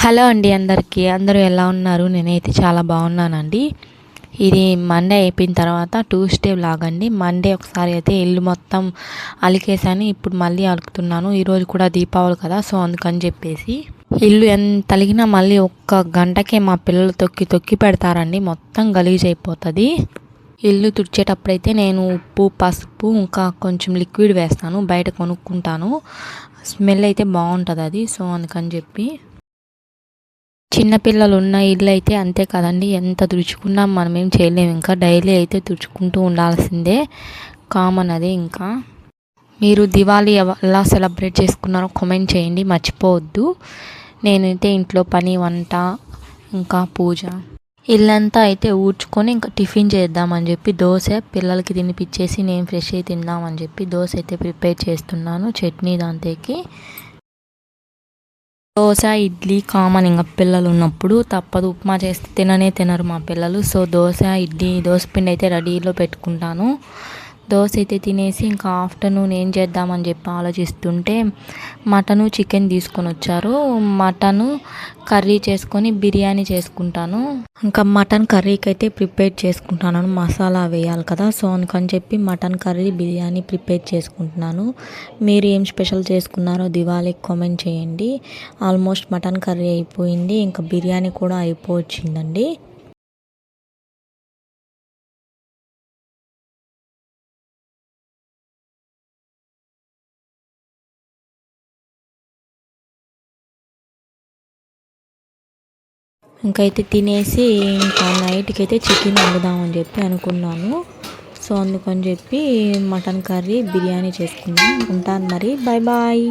Hello అండి అందరికీ. అందరూ ఎలా ఉన్నారు? నేనైతే చాలా బాగున్నానండి. ఇది మండే అయిపోయిన తర్వాత ట్యూస్డే వ్లాగ్ అండి. మండే ఒకసారి అయితే ఇల్లు మొత్తం అలికేసాను. ఇప్పుడు మళ్ళీ అలుకుతున్నాను. ఈరోజు కూడా దీపావళి కదా, సో అందుకని చెప్పేసి ఇల్లు ఎంత అలిగినా మళ్ళీ ఒక్క గంటకే మా పిల్లలు తొక్కి తొక్కి పెడతారండి. మొత్తం గలీజ్ అయిపోతుంది. ఇల్లు తుడిచేటప్పుడైతే నేను ఉప్పు, పసుపు, ఇంకా కొంచెం లిక్విడ్ వేస్తాను. బయట కొనుక్కుంటాను. స్మెల్ అయితే బాగుంటుంది అది, సో అందుకని చెప్పి. చిన్నపిల్లలు ఉన్న ఇల్లు అయితే అంతే కదండి, ఎంత తుడుచుకున్నా మనం ఏం చేయలేము. ఇంకా డైలీ అయితే తుడుచుకుంటూ ఉండాల్సిందే, కామన్ అది. ఇంకా మీరు దివాళీ ఎలా సెలబ్రేట్ చేసుకున్నారో కామెంట్ చేయండి, మర్చిపోవద్దు. నేనైతే ఇంట్లో పని, వంట, ఇంకా పూజ, ఇల్లంతా అయితే ఊడ్చుకొని ఇంకా టిఫిన్ చేద్దామని చెప్పి దోశ పిల్లలకి తినిపించేసి నేను ఫ్రెష్ అయి తిందామని చెప్పి దోశ అయితే ప్రిపేర్ చేస్తున్నాను. చట్నీ దాంతోకి. దోశ, ఇడ్లీ కామన్. ఇంకా పిల్లలు ఉన్నప్పుడు తప్పదు, ఉప్మా చేస్తే తినరు మా పిల్లలు. సో దోశ, ఇడ్లీ, దోశ పిండి అయితే రెడీలో పెట్టుకుంటాను. దోశ అయితే తినేసి ఇంకా ఆఫ్టర్నూన్ ఏం చేద్దామని చెప్పి ఆలోచిస్తుంటే మటను, చికెన్ తీసుకొని వచ్చారు. మటను కర్రీ చేసుకొని బిర్యానీ చేసుకుంటాను. ఇంకా మటన్ కర్రీకి అయితే ప్రిపేర్ చేసుకుంటాను. మసాలా వేయాలి కదా, సో అందుకని చెప్పి మటన్ కర్రీ, బిర్యానీ ప్రిపేర్ చేసుకుంటున్నాను. మీరు ఏం స్పెషల్ చేసుకున్నారో దివాళీకి కామెంట్ చేయండి. ఆల్మోస్ట్ మటన్ కర్రీ అయిపోయింది, ఇంకా బిర్యానీ కూడా అయిపోవచ్చిందండి. ఇంకైతే తినేసి ఇంకా నైట్కి అయితే చికెన్ వండుదామని చెప్పి అనుకున్నాను. సో అందుకని చెప్పి మటన్ కర్రీ, బిర్యానీ చేసుకున్నాను. ఉంటాను మరి, బాయ్ బాయ్.